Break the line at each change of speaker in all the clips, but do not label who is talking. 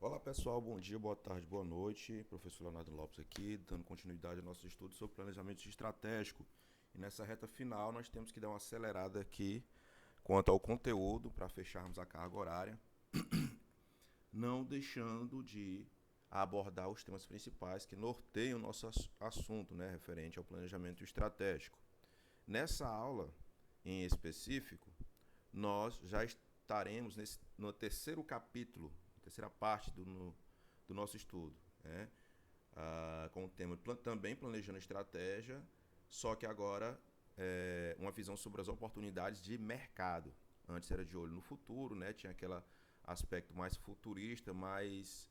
Olá pessoal, bom dia, boa tarde, boa noite. Professor Leonardo Lopes aqui, dando continuidade aos nossos estudos sobre planejamento estratégico. E nessa reta final nós temos que dar uma acelerada aqui quanto ao conteúdo para fecharmos a carga horária, não deixando de abordar os temas principais que norteiam o nosso assunto, né, referente ao planejamento estratégico. Nessa aula, em específico, nós já estaremos no terceiro capítulo, terceira parte do nosso estudo, né? Com o tema também planejando estratégia, só que agora uma visão sobre as oportunidades de mercado. Antes era de olho no futuro, né? Tinha aquele aspecto mais futurista, mais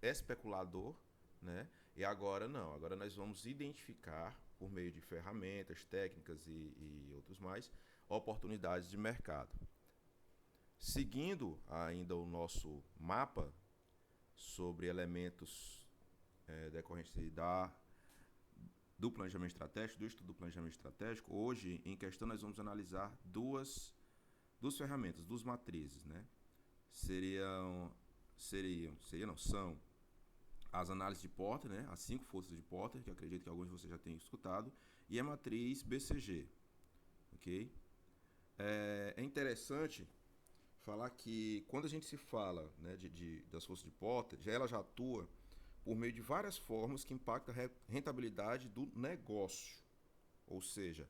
especulador, né? E agora não, agora nós vamos identificar, por meio de ferramentas, técnicas e outros mais, oportunidades de mercado. Seguindo ainda o nosso mapa sobre elementos decorrentes do planejamento estratégico, do estudo do planejamento estratégico, hoje em questão nós vamos analisar duas ferramentas, duas matrizes, né? São as análises de Porter, né? As 5 forças de Porter, que acredito que alguns de vocês já tenham escutado, e a matriz BCG, ok? É interessante falar que quando a gente se fala, né, das forças de Porter, ela já atua por meio de várias formas que impactam a rentabilidade do negócio. Ou seja,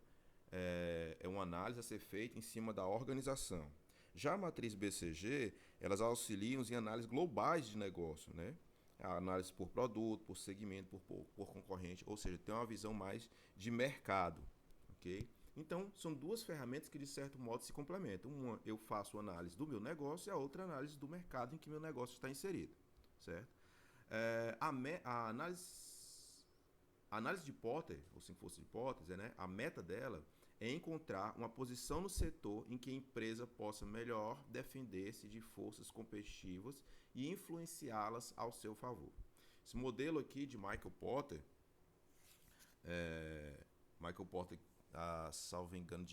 é uma análise a ser feita em cima da organização. Já a matriz BCG, elas auxiliam em análises globais de negócio, né? A análise por produto, por segmento, por concorrente, ou seja, tem uma visão mais de mercado, ok? Então, são duas ferramentas que de certo modo se complementam. Uma eu faço análise do meu negócio e a outra análise do mercado em que meu negócio está inserido, certo? A análise de Porter, ou sem força de hipótese, né, a meta dela é encontrar uma posição no setor em que a empresa possa melhor defender-se de forças competitivas e influenciá-las ao seu favor. Esse modelo aqui de Michael Porter, salvo engano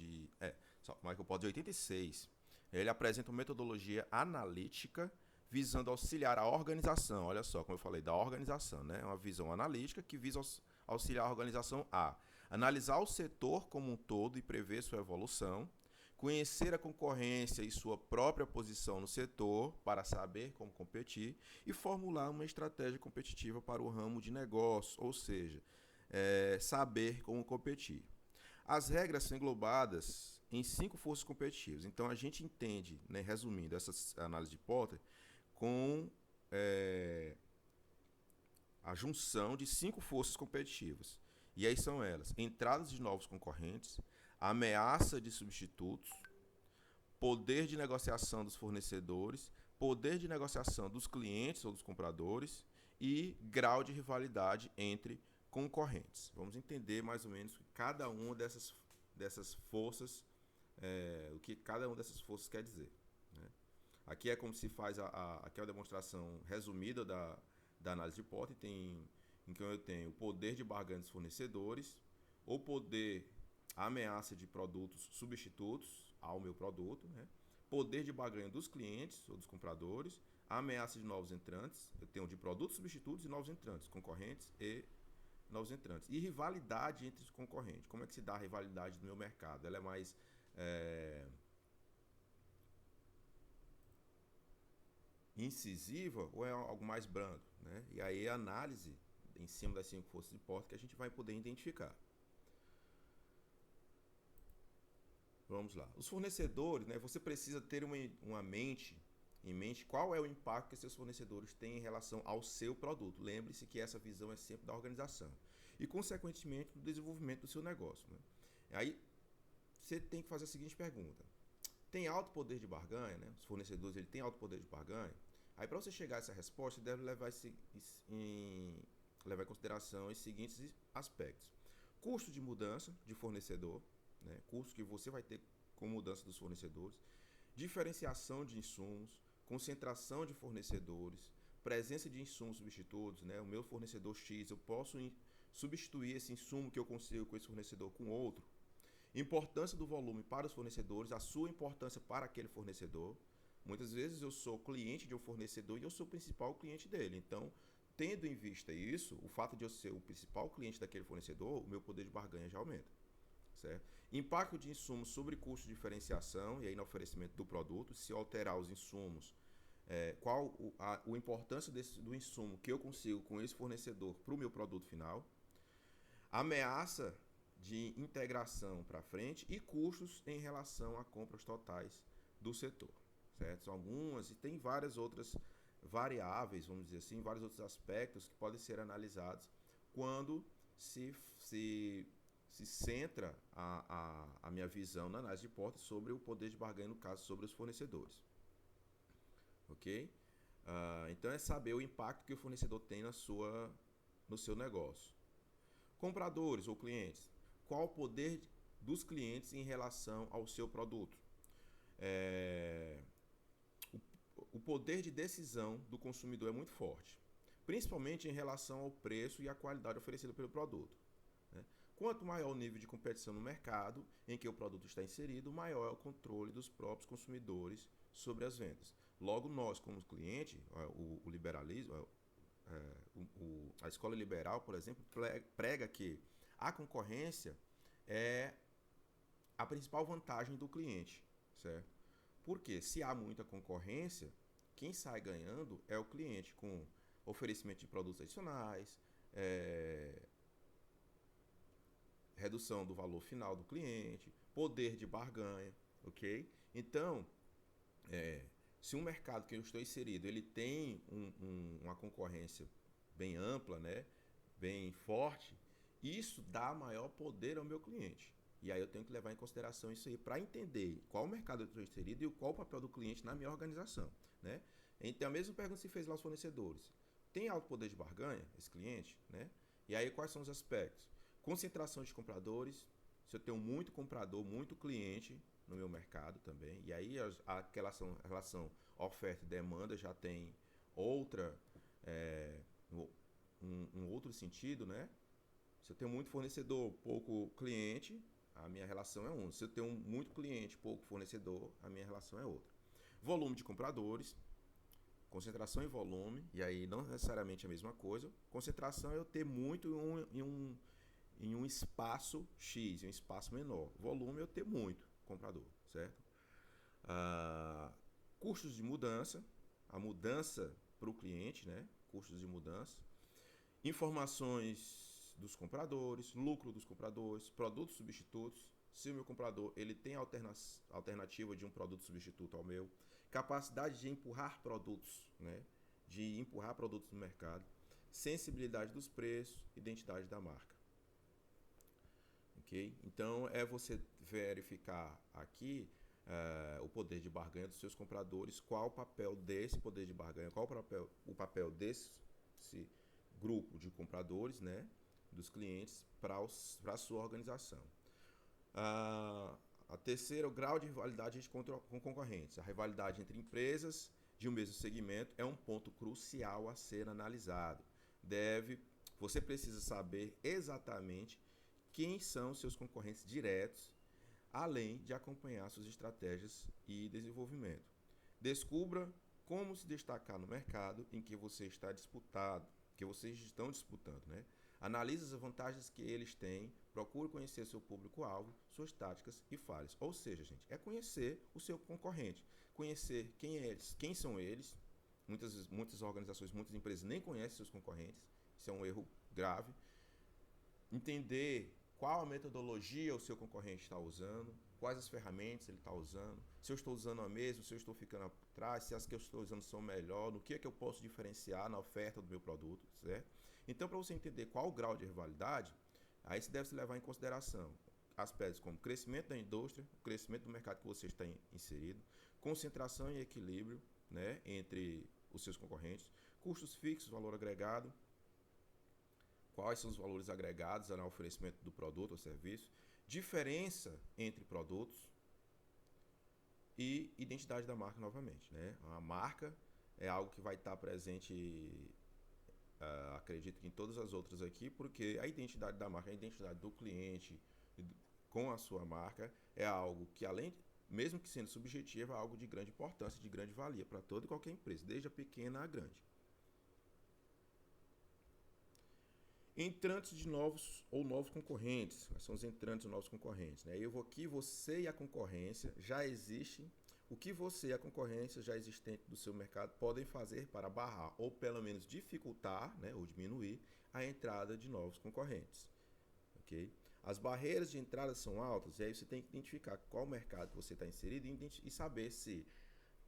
Michael Porter de 86, ele apresenta uma metodologia analítica visando auxiliar a organização. Olha só, como eu falei, da organização, né? É uma visão analítica que visa auxiliar a organização a analisar o setor como um todo e prever sua evolução, conhecer a concorrência e sua própria posição no setor para saber como competir e formular uma estratégia competitiva para o ramo de negócio, ou seja, saber como competir. As regras são englobadas em 5 forças competitivas. Então a gente entende, né, resumindo essa análise de Porter, com a junção de 5 forças competitivas. E aí são elas: entradas de novos concorrentes, ameaça de substitutos, poder de negociação dos fornecedores, poder de negociação dos clientes ou dos compradores e grau de rivalidade entre concorrentes. Vamos entender mais ou menos cada uma dessas forças, o que cada uma dessas forças quer dizer, né? Aqui é como se faz aqui é uma demonstração resumida da análise de Porter, em que eu tenho o poder de barganha dos fornecedores, o poder, a ameaça de produtos substitutos ao meu produto, né? Poder de barganha dos clientes ou dos compradores, a ameaça de novos entrantes, eu tenho de produtos substitutos e novos entrantes, concorrentes e novos entrantes. E rivalidade entre os concorrentes. Como é que se dá a rivalidade no meu mercado? Ela é mais incisiva ou é algo mais brando, né? E aí a análise em cima das 5 forças de Porter que a gente vai poder identificar. Vamos lá. Os fornecedores, né? Você precisa ter em mente qual é o impacto que seus fornecedores têm em relação ao seu produto. Lembre-se que essa visão é sempre da organização e, consequentemente, do desenvolvimento do seu negócio, né? Aí você tem que fazer a seguinte pergunta: tem alto poder de barganha, né? Os fornecedores ele tem alto poder de barganha. Aí para você chegar a essa resposta, você deve levar em consideração os seguintes aspectos: custo de mudança de fornecedor, né? Custo que você vai ter com mudança dos fornecedores, diferenciação de insumos, concentração de fornecedores, presença de insumos substitutos, né? O meu fornecedor X, eu posso substituir esse insumo que eu consigo com esse fornecedor com outro. Importância do volume para os fornecedores, a sua importância para aquele fornecedor. Muitas vezes eu sou cliente de um fornecedor e eu sou o principal cliente dele. Então, tendo em vista isso, o fato de eu ser o principal cliente daquele fornecedor, o meu poder de barganha já aumenta. Certo? Impacto de insumos sobre custo de diferenciação e aí no oferecimento do produto. Se eu alterar os insumos, qual a importância do insumo que eu consigo com esse fornecedor para o meu produto final. Ameaça de integração para frente e custos em relação a compras totais do setor. Certo? São algumas e tem várias outras variáveis, vamos dizer assim, vários outros aspectos que podem ser analisados quando se centra a minha visão na análise de portas sobre o poder de barganha, no caso, sobre os fornecedores. Ok? Então é saber o impacto que o fornecedor tem no seu negócio. Compradores ou clientes. Qual o poder dos clientes em relação ao seu produto? O poder de decisão do consumidor é muito forte, principalmente em relação ao preço e à qualidade oferecida pelo produto. Né? Quanto maior o nível de competição no mercado em que o produto está inserido, maior é o controle dos próprios consumidores sobre as vendas. Logo, nós, como cliente, o liberalismo, a escola liberal, por exemplo, prega que a concorrência é a principal vantagem do cliente, certo? Porque se há muita concorrência, quem sai ganhando é o cliente, com oferecimento de produtos adicionais, redução do valor final do cliente, poder de barganha, ok? Então, se um mercado que eu estou inserido ele tem uma concorrência bem ampla, né, bem forte, isso dá maior poder ao meu cliente. E aí eu tenho que levar em consideração isso aí para entender qual mercado eu estou inserido e qual o papel do cliente na minha organização. Né? Então, a mesma pergunta se fez lá aos fornecedores. Tem alto poder de barganha esse cliente? Né? E aí quais são os aspectos? Concentração de compradores. Se eu tenho muito comprador, muito cliente no meu mercado também. E aí aquela relação oferta e demanda já tem outra, um outro sentido, né? Se eu tenho muito fornecedor, pouco cliente, a minha relação é uma. Se eu tenho muito cliente, pouco fornecedor, a minha relação é outra. Volume de compradores, concentração em volume, e aí não necessariamente a mesma coisa. Concentração é eu ter muito em um espaço X, em um espaço menor. Volume é eu ter muito comprador, certo? Custos de mudança, a mudança para o cliente, né? Custos de mudança. Informações dos compradores, lucro dos compradores, produtos substitutos, se o meu comprador ele tem alternativa de um produto substituto ao meu, capacidade de empurrar produtos, né? De empurrar produtos no mercado, sensibilidade dos preços, identidade da marca. Ok? Então é você verificar aqui o poder de barganha dos seus compradores, qual o papel desse poder de barganha, qual o papel desse grupo de compradores, né, dos clientes para a sua organização. A terceira, o grau de rivalidade com concorrentes. A rivalidade entre empresas de um mesmo segmento é um ponto crucial a ser analisado. Você precisa saber exatamente quem são seus concorrentes diretos, além de acompanhar suas estratégias e desenvolvimento. Descubra como se destacar no mercado em que você está disputado, que vocês estão disputando, né? Analise as vantagens que eles têm, procure conhecer seu público-alvo, suas táticas e falhas. Ou seja, gente, é conhecer o seu concorrente, conhecer quem são eles. Muitas organizações, muitas empresas nem conhecem seus concorrentes, isso é um erro grave. Entender qual a metodologia o seu concorrente está usando, quais as ferramentas ele está usando, se eu estou usando a mesma, se eu estou ficando atrás, se as que eu estou usando são melhor, no que é que eu posso diferenciar na oferta do meu produto, certo? Então, para você entender qual o grau de rivalidade, aí se deve se levar em consideração aspectos como crescimento da indústria, crescimento do mercado que você está inserido, concentração e equilíbrio, né, entre os seus concorrentes, custos fixos, valor agregado, quais são os valores agregados no oferecimento do produto ou serviço, diferença entre produtos e identidade da marca novamente. Né? A marca é algo que vai estar presente, acredito que em todas as outras aqui, porque a identidade da marca é a identidade do cliente, com a sua marca é algo que, mesmo que sendo subjetivo, é algo de grande importância, de grande valia para toda e qualquer empresa, desde a pequena à grande. Entrantes de novos ou novos concorrentes, são os entrantes ou novos concorrentes, né? Eu vou aqui, você e a concorrência já existem. O que você e a concorrência já existente do seu mercado podem fazer para barrar ou pelo menos dificultar, né, ou diminuir a entrada de novos concorrentes, ok? As barreiras de entrada são altas e aí você tem que identificar qual mercado que você está inserido e saber se,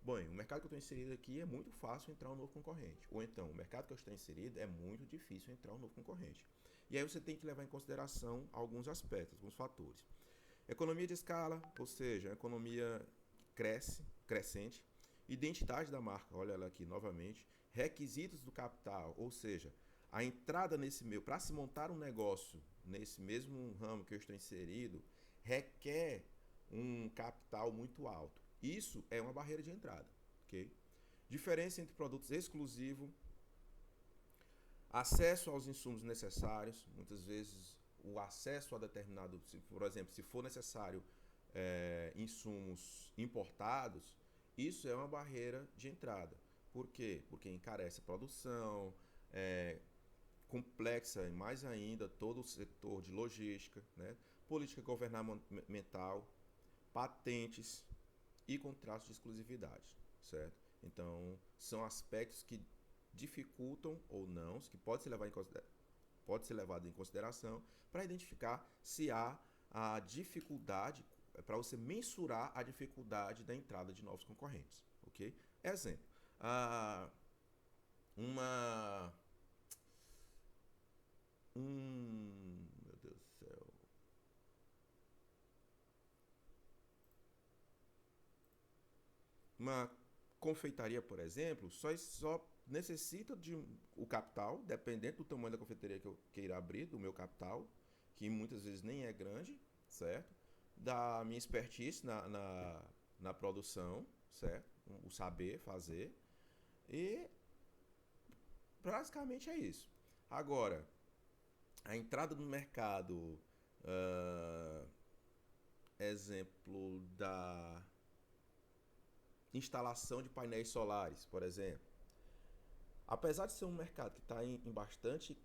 bom, o mercado que eu estou inserido aqui é muito fácil entrar um novo concorrente. Ou então, o mercado que eu estou inserido é muito difícil entrar um novo concorrente. E aí você tem que levar em consideração alguns aspectos, alguns fatores. Economia de escala, ou seja, a economia crescente. Identidade da marca, olha ela aqui novamente. Requisitos do capital, ou seja, a entrada nesse meio, para se montar um negócio nesse mesmo ramo que eu estou inserido, requer um capital muito alto. Isso é uma barreira de entrada, ok? Diferença entre produtos exclusivos, acesso aos insumos necessários, muitas vezes o acesso a determinado, por exemplo, se for necessário insumos importados, isso é uma barreira de entrada. Por quê? Porque encarece a produção, complexa e mais ainda todo o setor de logística, né? Política governamental, patentes e contratos de exclusividade, certo? Então, são aspectos que dificultam ou não, que pode ser levado em consideração para identificar se há a dificuldade, para você mensurar a dificuldade da entrada de novos concorrentes, ok? Exemplo, meu Deus do céu. Uma confeitaria, por exemplo, só necessita de o capital, dependendo do tamanho da confeitaria que eu queira abrir, do meu capital, que muitas vezes nem é grande, certo? Da minha expertise na produção, certo? O saber fazer. E basicamente é isso. Agora, a entrada no mercado, exemplo da instalação de painéis solares, por exemplo. Apesar de ser um mercado que está em bastante,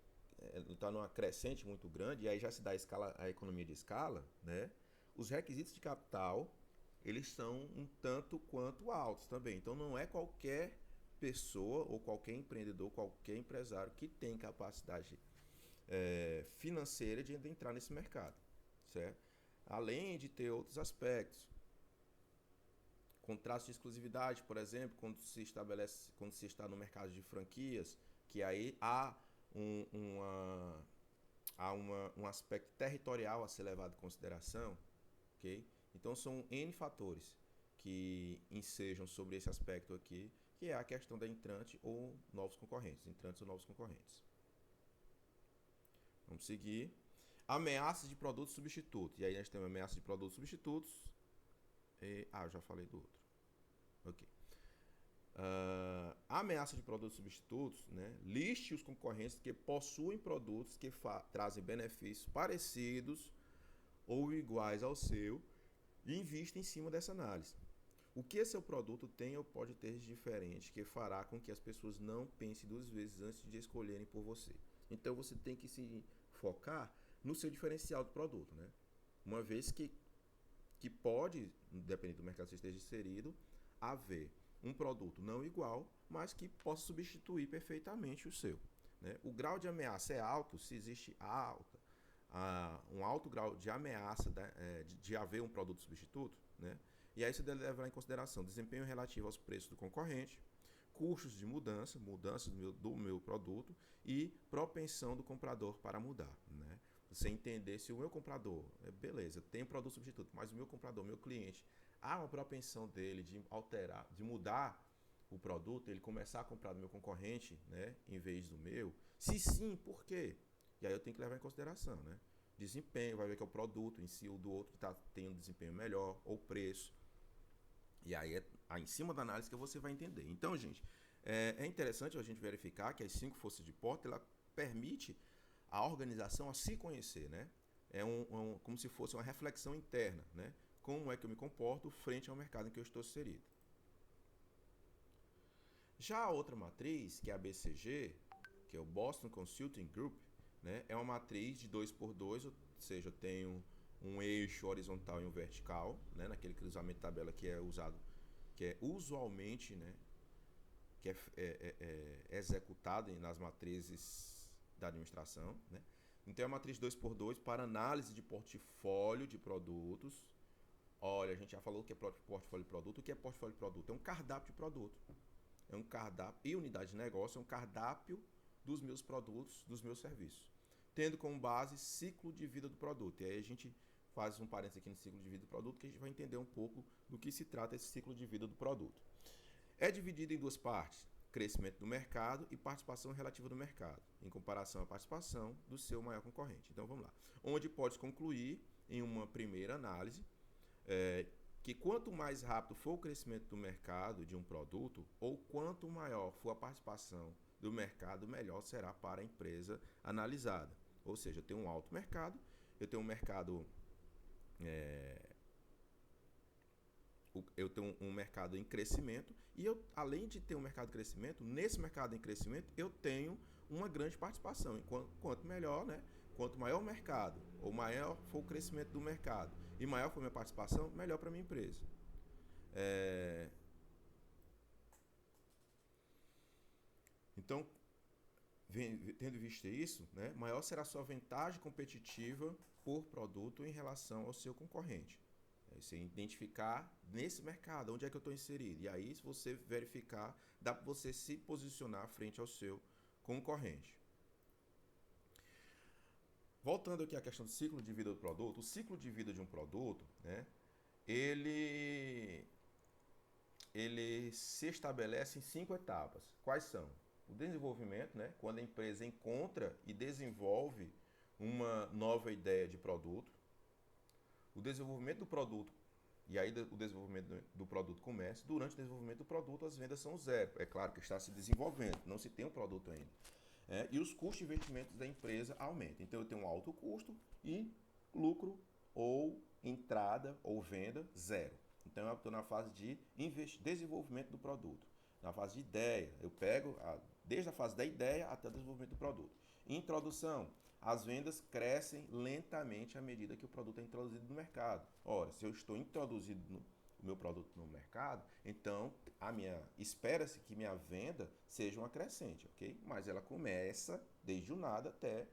está numa crescente muito grande, e aí já se dá a economia de escala, né? Os requisitos de capital, eles são um tanto quanto altos também. Então não é qualquer pessoa ou qualquer empreendedor, qualquer empresário que tem capacidade financeira de entrar nesse mercado, certo? Além de ter outros aspectos. Contratos de exclusividade, por exemplo, quando se está no mercado de franquias, que aí há um aspecto territorial a ser levado em consideração, ok? Então são N fatores que ensejam sobre esse aspecto aqui, que é a questão da entrante ou novos concorrentes, entrantes ou novos concorrentes. Vamos seguir. Ameaças de produtos substitutos. E aí nós temos ameaças de produtos substitutos. Eu já falei do outro. Ok. Ameaça de produtos substitutos, né? Liste os concorrentes que possuem produtos que trazem benefícios parecidos ou iguais ao seu e invista em cima dessa análise. O que seu produto tem ou pode ter de diferente que fará com que as pessoas não pensem duas vezes antes de escolherem por você. Então você tem que se focar no seu diferencial do produto, né? Uma vez que pode, dependendo do mercado que você esteja inserido, haver um produto não igual, mas que possa substituir perfeitamente o seu, né? O grau de ameaça é alto se existe um alto grau de ameaça de haver um produto substituto, né? E aí você deve levar em consideração desempenho relativo aos preços do concorrente, custos de mudança do meu produto e propensão do comprador para mudar, né? Você entender se o meu comprador, beleza, tem produto substituto, mas o meu comprador, meu cliente, há uma propensão dele de alterar, de mudar o produto, ele começar a comprar do meu concorrente, né, em vez do meu. Se sim, por quê? E aí eu tenho que levar em consideração, né? Desempenho, vai ver que é o produto em si, o do outro está tendo desempenho melhor, ou preço. E aí em cima da análise que você vai entender. Então, gente, é interessante a gente verificar que as 5 forças de porta, ela permite a organização a se conhecer, né? como se fosse uma reflexão interna, né? Como é que eu me comporto frente ao mercado em que eu estou inserido. Já a outra matriz, que é a BCG, que é o Boston Consulting Group, né, é uma matriz de 2x2, ou seja, eu tenho um eixo horizontal e um vertical, né, naquele cruzamento de tabela que é usado, que é usualmente, né, que é executado nas matrizes da administração, né. Então é a matriz 2x2 para análise de portfólio de produtos. Olha, a gente já falou o que é portfólio de produto. O que é portfólio de produto? É um cardápio de produto. É um cardápio, e unidade de negócio é um cardápio dos meus produtos, dos meus serviços, tendo como base ciclo de vida do produto. E aí a gente faz um parênteses aqui no ciclo de vida do produto, que a gente vai entender um pouco do que se trata esse ciclo de vida do produto. É dividido em duas partes: crescimento do mercado e participação relativa do mercado, em comparação à participação do seu maior concorrente. Então vamos lá. Onde pode concluir, em uma primeira análise, que quanto mais rápido for o crescimento do mercado de um produto, ou quanto maior for a participação do mercado, melhor será para a empresa analisada. Ou seja, eu tenho um alto mercado, eu tenho um mercado em crescimento, e eu, além de ter um mercado em crescimento, nesse mercado em crescimento eu tenho uma grande participação. Quanto melhor, né? Quanto maior o mercado, ou maior for o crescimento do mercado, e maior for a minha participação, melhor para a minha empresa. Então, tendo visto isso, né, maior será a sua vantagem competitiva por produto em relação ao seu concorrente. Você identificar nesse mercado onde é que eu estou inserido. E aí, se você verificar, dá para você se posicionar frente ao seu concorrente. Voltando aqui à questão do ciclo de vida do produto, o ciclo de vida de um produto, né, ele se estabelece em 5 etapas. Quais são? O desenvolvimento, né, quando a empresa encontra e desenvolve uma nova ideia de produto. O desenvolvimento do produto, e aí o desenvolvimento do produto começa. Durante o desenvolvimento do produto, as vendas são zero. É claro que está se desenvolvendo, não se tem um produto ainda. E os custos de investimentos da empresa aumentam. Então eu tenho um alto custo e lucro ou entrada ou venda zero. Então eu estou na fase de desenvolvimento do produto. Na fase de ideia, eu pego desde a fase da ideia até o desenvolvimento do produto. Introdução: as vendas crescem lentamente à medida que o produto é introduzido no mercado. Ora, se eu estou introduzido o meu produto no mercado, então espera-se que minha venda seja uma crescente, ok? Mas ela começa desde o nada até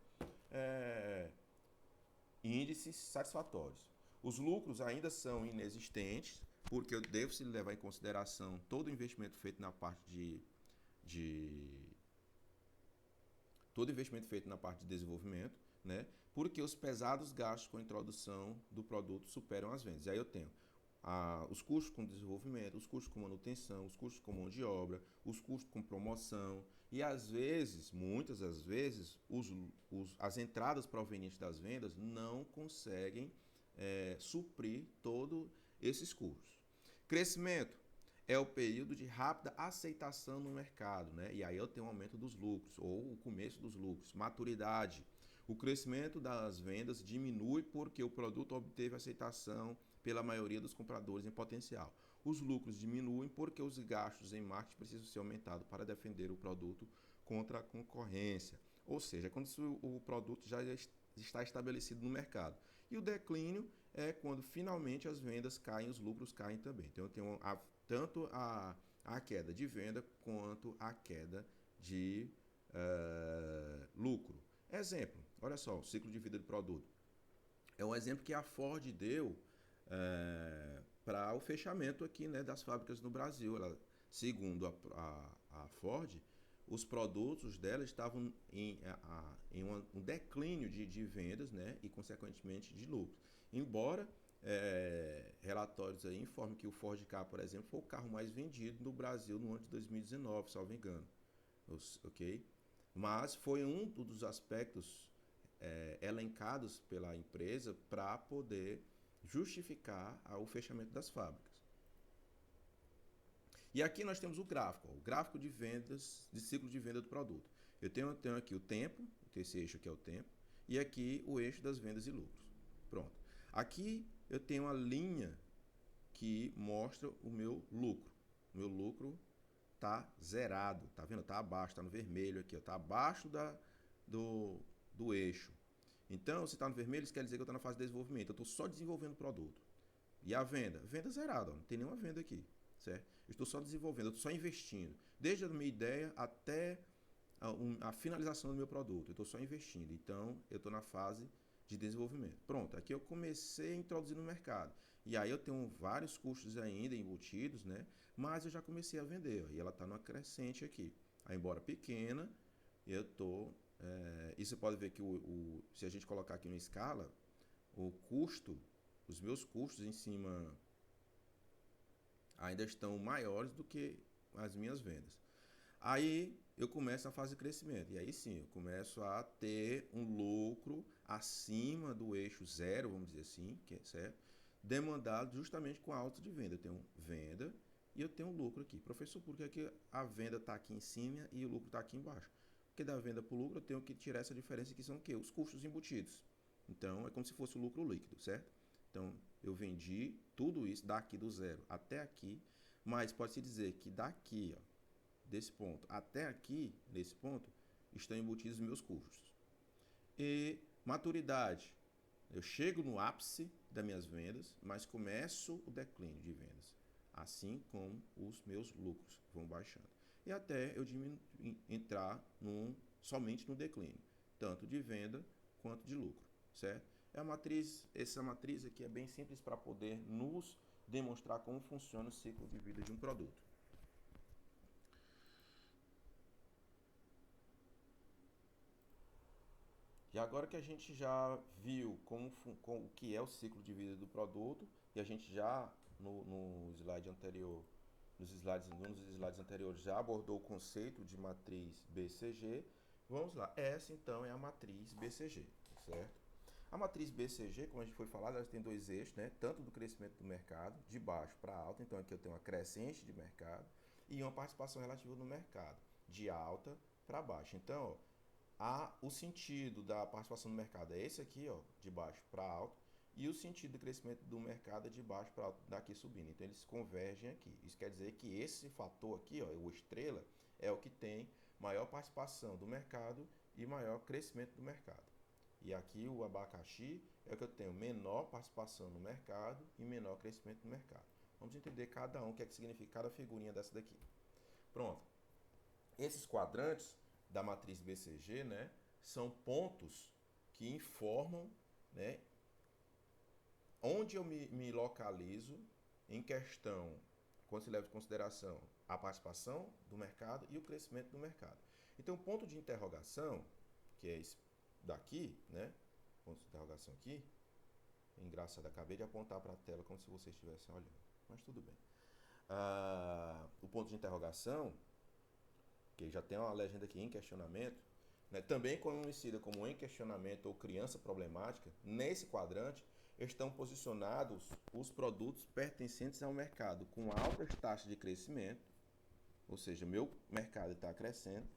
índices satisfatórios. Os lucros ainda são inexistentes, porque eu devo se levar em consideração todo o investimento feito na parte todo investimento feito na parte de desenvolvimento, né? Porque os pesados gastos com a introdução do produto superam as vendas. E aí eu tenho os custos com desenvolvimento, os custos com manutenção, os custos com mão de obra, os custos com promoção, e às vezes, muitas das vezes, as entradas provenientes das vendas não conseguem suprir todos esses custos. Crescimento é o período de rápida aceitação no mercado, né? E aí eu tenho um aumento dos lucros, ou o começo dos lucros. Maturidade: o crescimento das vendas diminui porque o produto obteve aceitação pela maioria dos compradores em potencial. Os lucros diminuem porque os gastos em marketing precisam ser aumentados para defender o produto contra a concorrência. Ou seja, quando o produto já está estabelecido no mercado. E o declínio é quando finalmente as vendas caem, os lucros caem também. Então eu tenho tanto a queda de venda quanto a queda de lucro. Exemplo, olha só, o ciclo de vida do produto. É um exemplo que a Ford deu para o fechamento aqui, né, das fábricas no Brasil. Segundo a Ford, os produtos dela estavam em um declínio de vendas, né, e consequentemente de lucros. Embora relatórios aí informem que o Ford Ka, por exemplo, foi o carro mais vendido no Brasil no ano de 2019, salvo engano. Ok? Mas foi um dos aspectos elencados pela empresa para poder justificar o fechamento das fábricas. E aqui nós temos o gráfico de vendas, de ciclo de venda do produto. Eu tenho aqui o tempo, esse eixo aqui é o tempo, e aqui o eixo das vendas e lucros. Pronto. Aqui eu tenho uma linha que mostra o meu lucro. O meu lucro tá zerado, tá vendo? Tá abaixo, tá no vermelho aqui, ó, tá abaixo do eixo. Então, se está no vermelho, isso quer dizer que eu estou na fase de desenvolvimento. Eu estou só desenvolvendo o produto. E a venda? Venda zerada, ó, não tem nenhuma venda aqui, certo? Eu estou só desenvolvendo, eu estou só investindo. Desde a minha ideia até a finalização do meu produto. Eu estou só investindo. Então, eu estou na fase de desenvolvimento. Pronto, aqui eu comecei a introduzir no mercado. E aí eu tenho vários custos ainda embutidos, né? Mas eu já comecei a vender, ó, e ela está numa crescente aqui. Aí, embora pequena, eu estou... e você pode ver que se a gente colocar aqui uma escala, o custo, os meus custos em cima ainda estão maiores do que as minhas vendas. Aí eu começo a fase de crescimento. E aí sim, eu começo a ter um lucro acima do eixo zero, vamos dizer assim, que é certo? Demandado justamente com a alta de venda. Eu tenho venda e eu tenho lucro aqui. Professor, por que aqui a venda está aqui em cima e o lucro está aqui embaixo? Porque da venda para o lucro eu tenho que tirar essa diferença que são o quê? Os custos embutidos. Então é como se fosse o lucro líquido, certo? Então eu vendi tudo isso daqui do zero até aqui, mas pode-se dizer que daqui, ó, desse ponto até aqui, nesse ponto, estão embutidos os meus custos. E maturidade. Eu chego no ápice das minhas vendas, mas começo o declínio de vendas. Assim como os meus lucros vão baixando. E até eu entrar somente no declínio, tanto de venda quanto de lucro, certo? Essa matriz aqui é bem simples para poder nos demonstrar como funciona o ciclo de vida de um produto. E agora que a gente já viu o que é o ciclo de vida do produto, e a gente já no slide anterior, nos slides anteriores já abordou o conceito de matriz BCG, vamos lá. Essa então é a matriz BCG, certo? A matriz BCG, como a gente foi falado, ela tem dois eixos, né? Tanto do crescimento do mercado, de baixo para alto, então aqui eu tenho uma crescente de mercado, e uma participação relativa no mercado, de alta para baixo. Então, ó, o sentido da participação no mercado é esse aqui, ó, de baixo para alto, e o sentido do crescimento do mercado é de baixo para alto, daqui subindo. Então eles convergem aqui. Isso quer dizer que esse fator aqui, ó, o estrela, é o que tem maior participação do mercado e maior crescimento do mercado. E aqui o abacaxi é o que eu tenho menor participação no mercado e menor crescimento do mercado. Vamos entender cada um, o que é que significa cada figurinha dessa daqui. Pronto. Esses quadrantes da matriz BCG, né, são pontos que informam, né, onde eu me localizo em questão, quando se leva em consideração a participação do mercado e o crescimento do mercado. Então, o ponto de interrogação, que é esse daqui, né, ponto de interrogação aqui, engraçado, acabei de apontar para a tela como se vocês estivessem olhando, mas tudo bem. O ponto de interrogação, que já tem uma legenda aqui em questionamento, né, também conhecida como em questionamento ou criança problemática, nesse quadrante estão posicionados os produtos pertencentes ao mercado com altas taxas de crescimento, ou seja, meu mercado está crescendo,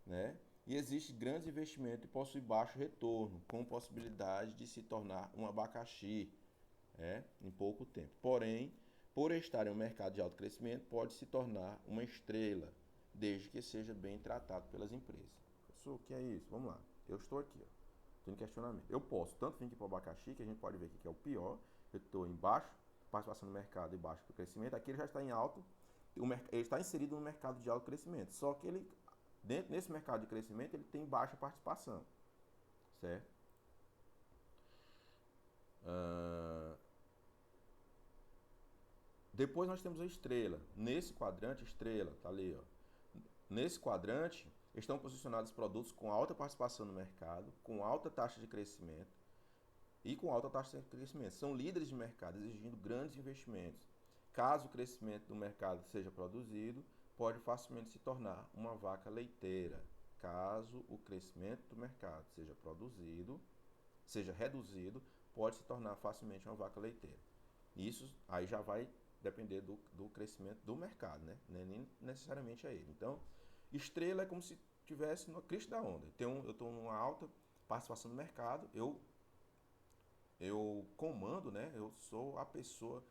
né, e existe grande investimento e possui baixo retorno, com possibilidade de se tornar um abacaxi, em pouco tempo. Porém, por estar em um mercado de alto crescimento, pode se tornar uma estrela, desde que seja bem tratado pelas empresas. Professor, o que é isso? Vamos lá. Eu estou aqui, estou em questionamento. Eu posso tanto vir aqui para o abacaxi, que a gente pode ver aqui que é o pior. Eu estou em baixo, participação no mercado e baixo crescimento. Aqui ele já está em alto, ele está inserido no mercado de alto crescimento. Só que ele, nesse mercado de crescimento, ele tem baixa participação, certo? Depois nós temos a estrela. Nesse quadrante, estrela, tá ali, ó. Nesse quadrante, estão posicionados produtos com alta participação no mercado, com alta taxa de crescimento e com alta taxa de crescimento. São líderes de mercado, exigindo grandes investimentos. Caso o crescimento do mercado seja produzido, pode facilmente se tornar uma vaca leiteira. Caso o crescimento do mercado seja reduzido, pode se tornar facilmente uma vaca leiteira. Isso aí já vai depender do crescimento do mercado, né? Nem necessariamente é ele. Então, estrela é como se estivesse no crista da onda. Eu estou numa alta participação no mercado, eu eu comando, né? Eu sou a pessoa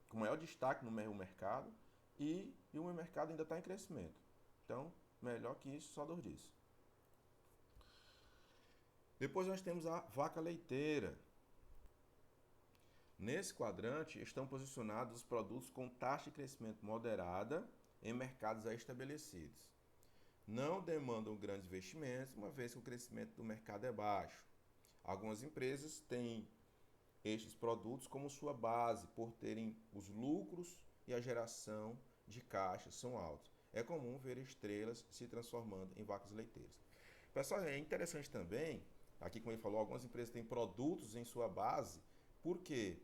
com maior destaque no meu mercado e o meu mercado ainda está em crescimento. Então, melhor que isso, só Deus disso. Depois nós temos a vaca leiteira. Nesse quadrante estão posicionados os produtos com taxa de crescimento moderada em mercados já estabelecidos. Não demandam grandes investimentos, uma vez que o crescimento do mercado é baixo. Algumas empresas têm estes produtos como sua base, por terem os lucros e a geração de caixa são altos. É comum ver estrelas se transformando em vacas leiteiras. Pessoal, é interessante também, aqui como ele falou, algumas empresas têm produtos em sua base, porque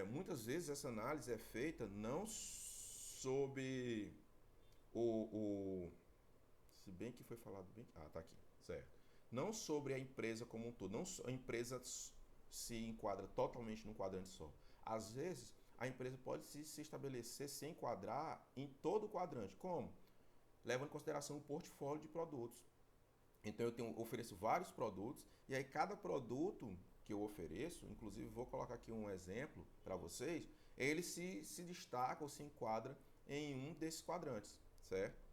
muitas vezes essa análise é feita não sob o se bem que foi falado bem. Ah, tá aqui, certo. Não sobre a empresa como um todo. Não a empresa se enquadra totalmente num quadrante só. Às vezes, a empresa pode se estabelecer, se enquadrar em todo o quadrante. Como? Levando em consideração o portfólio de produtos. Então, ofereço vários produtos, e aí cada produto que eu ofereço, inclusive vou colocar aqui um exemplo para vocês, ele se destaca ou se enquadra em um desses quadrantes, certo?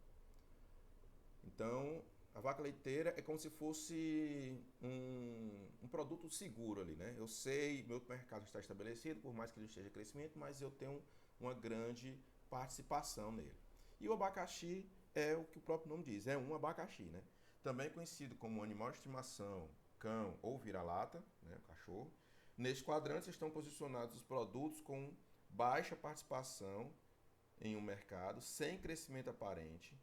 Então, a vaca leiteira é como se fosse um produto seguro ali, né? Eu sei, meu mercado está estabelecido, por mais que ele esteja em crescimento, mas eu tenho uma grande participação nele. E o abacaxi é o que o próprio nome diz, é um abacaxi, né? Também conhecido como animal de estimação, cão ou vira-lata, né, cachorro. Nestes quadrantes estão posicionados os produtos com baixa participação em um mercado, sem crescimento aparente,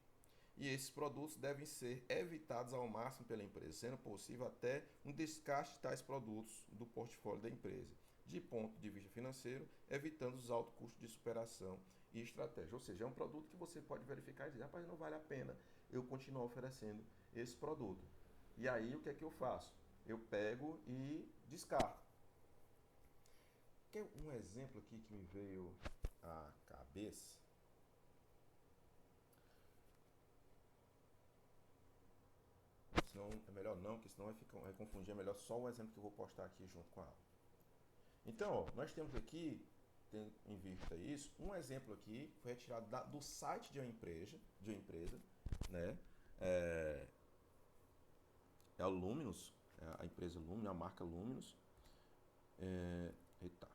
e esses produtos devem ser evitados ao máximo pela empresa, sendo possível até um descarte de tais produtos do portfólio da empresa, de ponto de vista financeiro, evitando os altos custos de superação e estratégia. Ou seja, é um produto que você pode verificar e dizer, rapaz, não vale a pena eu continuar oferecendo esse produto. E aí o que é que eu faço? Eu pego e descarto. Quer um exemplo aqui que me veio à cabeça? Senão é melhor não, porque senão vai confundir. É melhor só o exemplo que eu vou postar aqui junto com a aula. Então, ó, nós temos aqui, em vista isso, um exemplo aqui foi retirado do site de uma empresa, né? É o Luminous, é a empresa Luminous, a marca Luminous. Eita.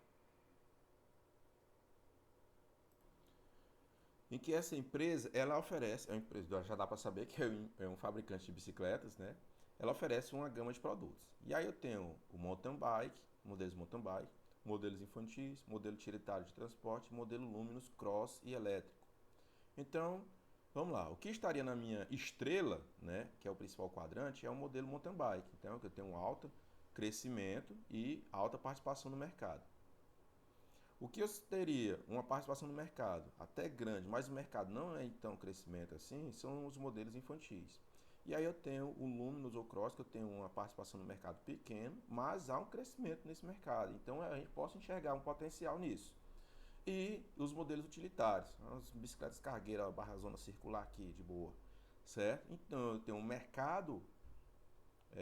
Em que essa empresa, ela oferece, é uma empresa, já dá para saber que é um fabricante de bicicletas, né? Ela oferece uma gama de produtos. E aí eu tenho o mountain bike, modelos mountain bike, modelos infantis, modelo utilitário de transporte, modelo Luminous, cross e elétrico. Então, vamos lá. O que estaria na minha estrela, né, que é o principal quadrante, é o modelo mountain bike. Então, eu tenho um alto crescimento e alta participação no mercado. O que eu teria uma participação no mercado até grande, mas o mercado não é então crescimento assim, são os modelos infantis. E aí eu tenho o Luminous ou Cross, que eu tenho uma participação no mercado pequeno, mas há um crescimento nesse mercado. Então a gente pode enxergar um potencial nisso. E os modelos utilitários, as bicicletas cargueira barra zona circular aqui, de boa. Certo? Então eu tenho um mercado,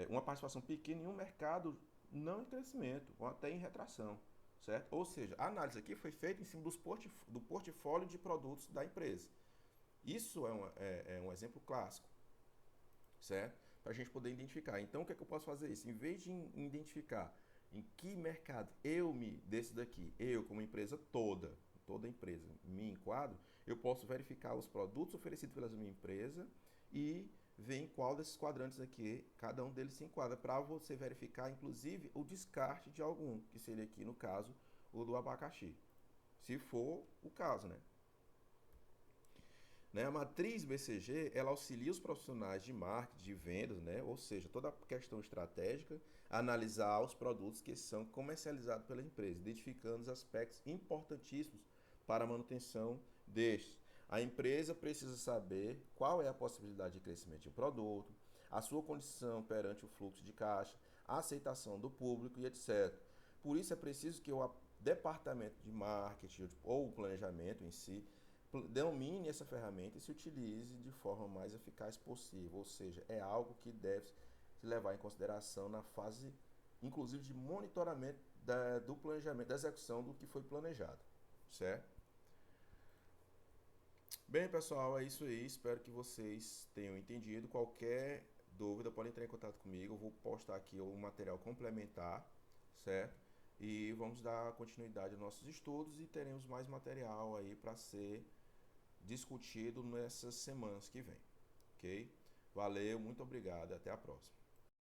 uma participação pequena em um mercado não em crescimento, ou até em retração. Certo? Ou seja, a análise aqui foi feita em cima do portfólio de produtos da empresa. Isso é um exemplo clássico, certo? Para a gente poder identificar. Então, o que é que eu posso fazer isso? Em vez de identificar em que mercado desse daqui, eu como empresa toda empresa me enquadro, eu posso verificar os produtos oferecidos pela minha empresa e ver em qual desses quadrantes aqui cada um deles se enquadra, para você verificar inclusive o descarte de algum, que seria aqui no caso o do abacaxi, se for o caso, né? A matriz BCG, ela auxilia os profissionais de marketing, de vendas, né? Ou seja, toda a questão estratégica, a analisar os produtos que são comercializados pela empresa, identificando os aspectos importantíssimos para a manutenção destes. A empresa precisa saber qual é a possibilidade de crescimento de um produto, a sua condição perante o fluxo de caixa, a aceitação do público e etc. Por isso é preciso que o departamento de marketing ou o planejamento em si domine essa ferramenta e se utilize de forma mais eficaz possível, ou seja, é algo que deve se levar em consideração na fase inclusive de monitoramento do planejamento, da execução do que foi planejado, certo? Bem, pessoal, é isso aí. Espero que vocês tenham entendido. Qualquer dúvida, podem entrar em contato comigo. Eu vou postar aqui um material complementar, certo? E vamos dar continuidade aos nossos estudos e teremos mais material aí para ser discutido nessas semanas que vem, ok? Valeu, muito obrigado e até a próxima.